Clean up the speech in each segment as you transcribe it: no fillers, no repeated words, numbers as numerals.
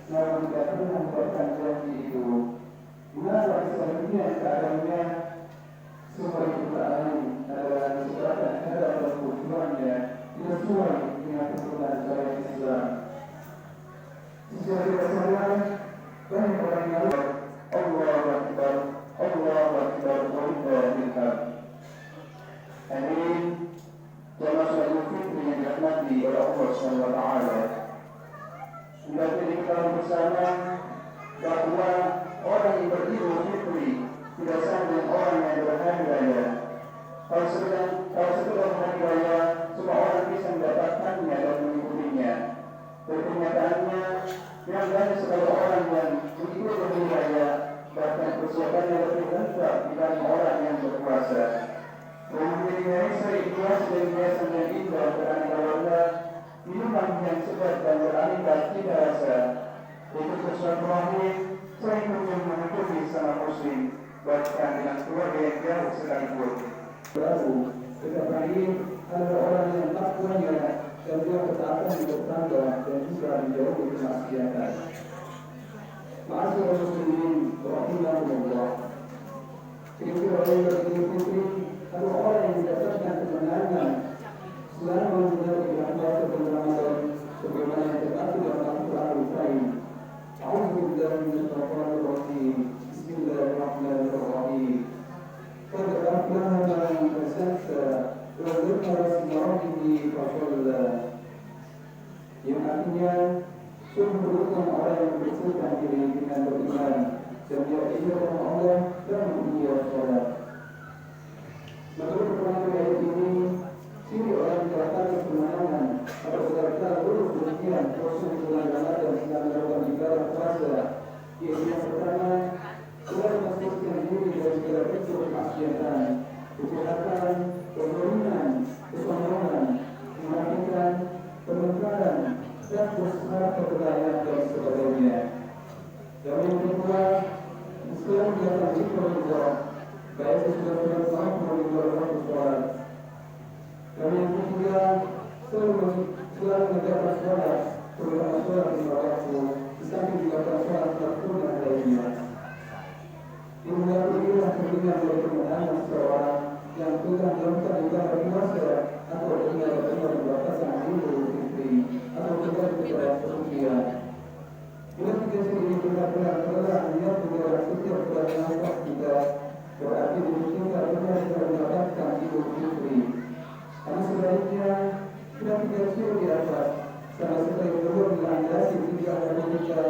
Namun tidak pernah membuatkan janji itu sesuai dengan tuntunan syariat Islam. Secara tidak sadar, banyak orang yang Allahu Akbar, walillahi hamd. Amin. Jamaah salat fitri yang dirahmati oleh Allah SWT. Sudah diketahui bersama bahwa orang yang beridul fitri tidak sama dengan orang yang berhari raya. Kalau sekedar hari raya, semua orang bisa mendapatkannya dan mengikutinya. Kenyataannya, yang banyak sekali orang yang mengikuti hari raya, bahkan persiapannya lebih lengkap dibanding orang yang berpuasa. Kemudian saya ikhlas dan biasa yang indah beraneka warna, minuman yang segar dan beraneka cita rasa. Untuk sesuatu rahim, saya ingin mengikuti sama muslim, bahkan dengan keluarga yang jauh sekalipun. Baru, tetapi adalah orang yang takwanya dan dia ketaatan di tetangga dan juga menjauhi kemaksiatan. Ma'asyiral muslimin rahimahumullah. Itu orang yang berfitri adalah orang yang mendapatkan kemenangan selama menjalani ibadah bulan Ramadan sebagaimana yang terdapat dalam Al-Qur'an Al-Karim. A'udzu billahi minasyaitonir rajim. Bismillahirrahmanirrahim. قد أفلح من تزكى وذكر اسم ربه فصلى. Yang artinya sungguh beruntung orang yang bersihkan diri dengan beriman dan dia ingat dengan Allah dan dia sholat. Menurut keterangan ayat ini, ciri orang yang mendapatkan kemenangan atau benar-benar lulus demikian proses bulan Ramadan dan melakukan ibadah puasa, yaitu yang pertama, telah memastikan diri dari segala bentuk kemaksiatan, kejahatan, kezaliman, kesombongan, kemunafikan, pemungkaran, dan bersifat kebudayaan dan sebagainya. Dan yang kedua, Islam diakan zikrullah, baik sesudah bulan maupun di luar waktu sholat. Dan yang ketiga, selalu menegakkan sholat, terutama sholat di luar waktu, di samping juga sholat tertunda lainnya. Inilah kemudian dari kemenangan seseorang yang telah melakukan ibadah puasa atau ibadah berbatasan Idul Fitri atau ibadah persucian. Bila tiga ini benar-benar telah niat menjaga setiap bulan nafas kita, berarti kita benar mendapatkan Idul Fitri. Karena sebaliknya kita tidak suri di atas, sama seperti belum dilandasi tiga hari kita,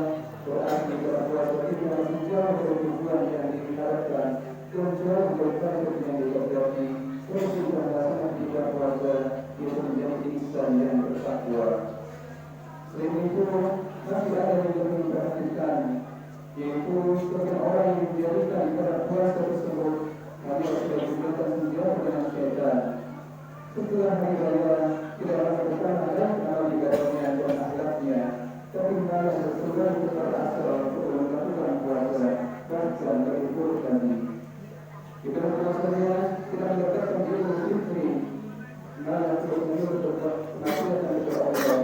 berarti kita puasa kita masih jauh dari tujuan yang diharapkan dan jauh dari target yang dihadapi. Terus kita melaksanakan tiga puasa itu menjadi insan yang bertakwa. Selain itu, masih ada yang perlu diperhatikan, yaitu sebagian orang yang menjadikan ibadah puasa tersebut hanya sudah digunakan senjata dengan syaitan. Setelah hari raya, tidak akan bertahan dan amal ibadahnya dan akhlaknya, tapi malah berpegang kepada asal untuk melakukan puasa bahkan lebih buruk lagi. Ibadah puasanya tidak mendapatkan Idul Fitri, malah terus menerus bermaksiatan kepada Allah,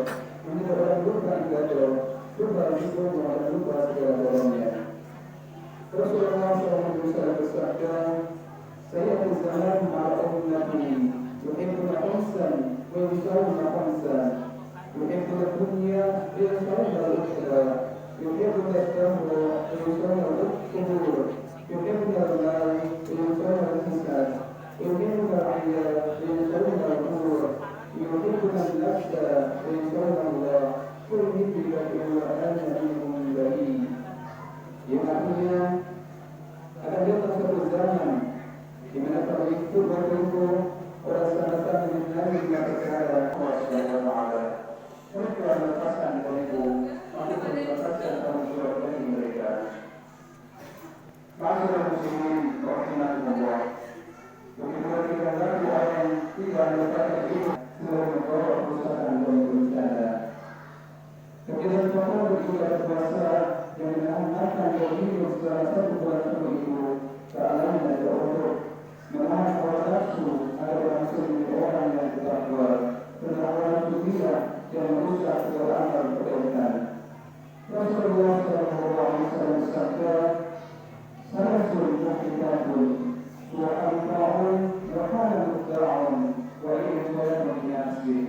menyebabkan lupa ibadah, lupa syukur dan lupa segala golongnya. Rasulullah SAW bersabda, "Saya di zaman ma'al Nabi, yuhibbuna khamsan wa yusawna khamsan, yuhibbuna dunya wa yusawna al-ukhra, yuhibbuna al-dhamra wa yusawna al-qubur, yuhibbuna al-mal wa yusawna al-hisab, yuhibbuna al-'ayya wa yusawna al-qubur, yuhibbuna al-nafsa wa yusawna Allah, kul hidrika illa ana minhum bari." Yang artinya akan datang satu zaman di mana kalau itu berkumpul orang sama-sama mengenali dengan perkara Allah Subhanahu wa taala. Mereka melepaskan dariku, aku melepaskan tanggung bagi mereka. Ma'asyiral muslimin rahimahumullah. Begitu kita lagi orang tidak mendapatkan ilmu sebelum membawa perusahaan dan berencana. Ketika kita berbicara puasa yang menahan diri selama satu bulan penuh itu, kealaman dan untuk menahan hawa nafsu agar berhasil menjadi orang yang bertakwa, dan hawa nafsu tidak yang merusak segala amal kebaikan. Rasulullah SAW bersabda, "Salasul muhtiqatun, wa anfa'un, wa halal muhta'un, wa ilmu yang menyiasih."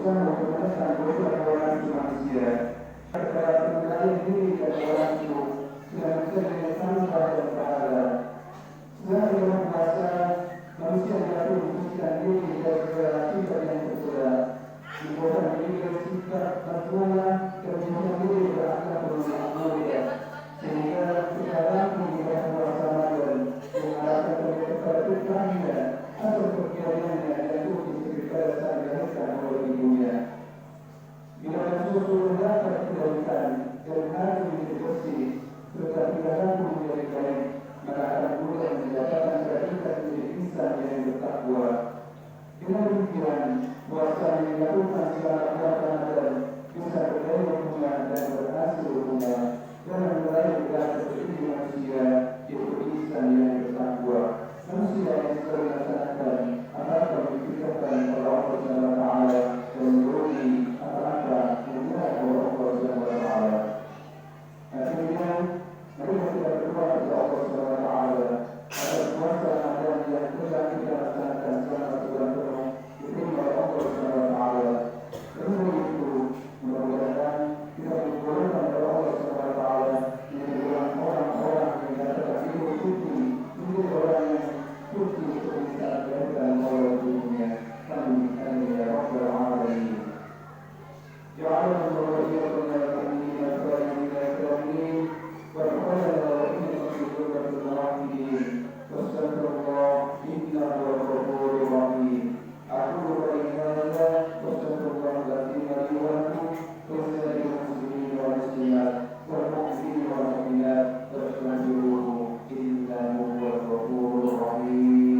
berusaha mempertahankan kehidupan toleransi manusia. Pengendalian diri dan toleransi sudah menjadi tanggung dan pahala. Sudah dengan bahasa manusia dapat membersihkan diri dari segala sifat yang tercela. Dibuatkan diri dari sifat tercela dan dibuatkan diri berakhlak mulia. Sehingga sekarang kita melaksanakan mengarahkan kepada fitrahnya atau kebiasaannya dan itu kepada saat dilahirkan oleh ibunya. Bila susu dapat dikendalikan dan hati menjadi bersih serta pikiranku menjadi baik, maka akan mudah mendapatkan keadilan menjadi insan yang bertakwa. Dengan demikian, puasa yang dilakukan secara berat bisa berdaya hubungan dan berhasil hubungan dengan meraih gelar seperti manusia yaitu insan yang bertakwa. Manusia yang sudah dilaksanakan akan memikirkan oleh Allah Subhanahu wa Ta'ala dan memenuhi apa-apa yang dimuliakan oleh Allah Subhanahu wa Ta'ala. Akhirnya, mereka tidak berdoa kepada Allah Subhanahu wa Ta'ala agar puasa Ramadan yang telah kita laksanakan selama sebulan penuh diterima oleh Allah Subhanahu wa Ta'ala. Karena itu, mudah-mudahan kita dibolehkan oleh Allah Subhanahu wa Ta'ala menjadi orang-orang yang dapat hidup suci, menjadi orang yang suci seperti saat dilahirkan oleh ibunya. Amin ya rabbal alamin. جعلنا الله وإياكم من المؤمنين الصالحين الكاملين وادخلنا وإياكم في جنة الرحيم واستغفر الله إنه هو الغفور الرحيم. أقول قولي هذا واستغفر الله العظيم لي ولكم ولسائر المسلمين والمسلمات والمؤمنين والمؤمنات فاستغفروه إنه هو الغفور الرحيم.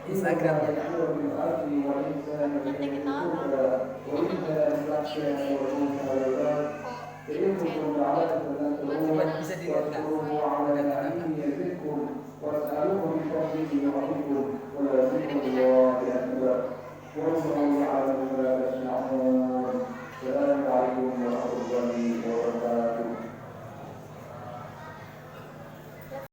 Instagram ya. Coba bisa dilihat nggak? Wassalamualaikum